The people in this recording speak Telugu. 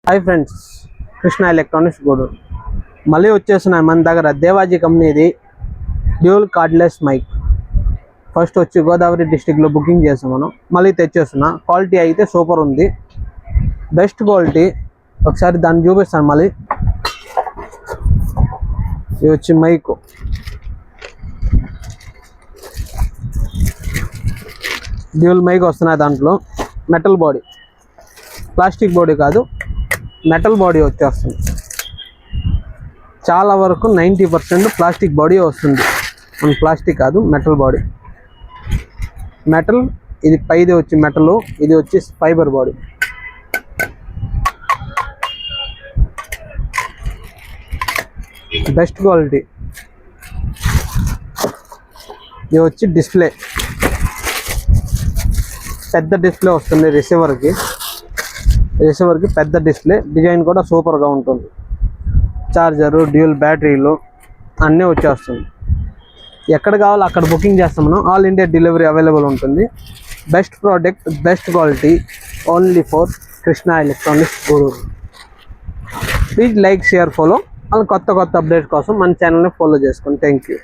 Hi friends, Krishna electronics Gudur మళ్ళీ వచ్చేస్తున్నాయి మన దగ్గర దేవాజీ కంపెనీది డ్యూయల్ కార్డ్లెస్ మైక్. ఫస్ట్ వచ్చి గోదావరి డిస్టిక్లో బుకింగ్ చేసాం మనం, మళ్ళీ తెచ్చేస్తున్నా. క్వాలిటీ అయితే సూపర్ ఉంది, బెస్ట్ క్వాలిటీ. ఒకసారి దాన్ని చూపిస్తాను. మళ్ళీ ఇది వచ్చి మైక్, డ్యూయల్ మైక్ వస్తున్నాయి. దాంట్లో మెటల్ బాడీ, ప్లాస్టిక్ బాడీ కాదు, మెటల్ బాడీ వచ్చేస్తుంది. చాలా వరకు 90% ప్లాస్టిక్ బాడీ వస్తుంది. మన ప్లాస్టిక్ కాదు, మెటల్ బాడీ. మెటల్ ఇది పైది వచ్చి మెటల్, ఇది వచ్చి ఫైబర్ బాడీ. Best quality. ఇది వచ్చి డిస్ప్లే, పెద్ద డిస్ప్లే వస్తుంది రిసీవర్కి పెద్ద డిస్ప్లే. డిజైన్ కూడా సూపర్గా ఉంటుంది. చార్జరు, డ్యూయల్ బ్యాటరీలు అన్నీ వచ్చేస్తుంది. ఎక్కడ కావాలో అక్కడ బుకింగ్ చేస్తాం మనం. ఆల్ ఇండియా డెలివరీ అవైలబుల్ ఉంటుంది. Best product, best quality, only for Krishna electronics Gudur. Please like, share, follow. కొత్త అప్డేట్ కోసం మన ఛానల్ని ఫాలో చేసుకోండి. Thank you.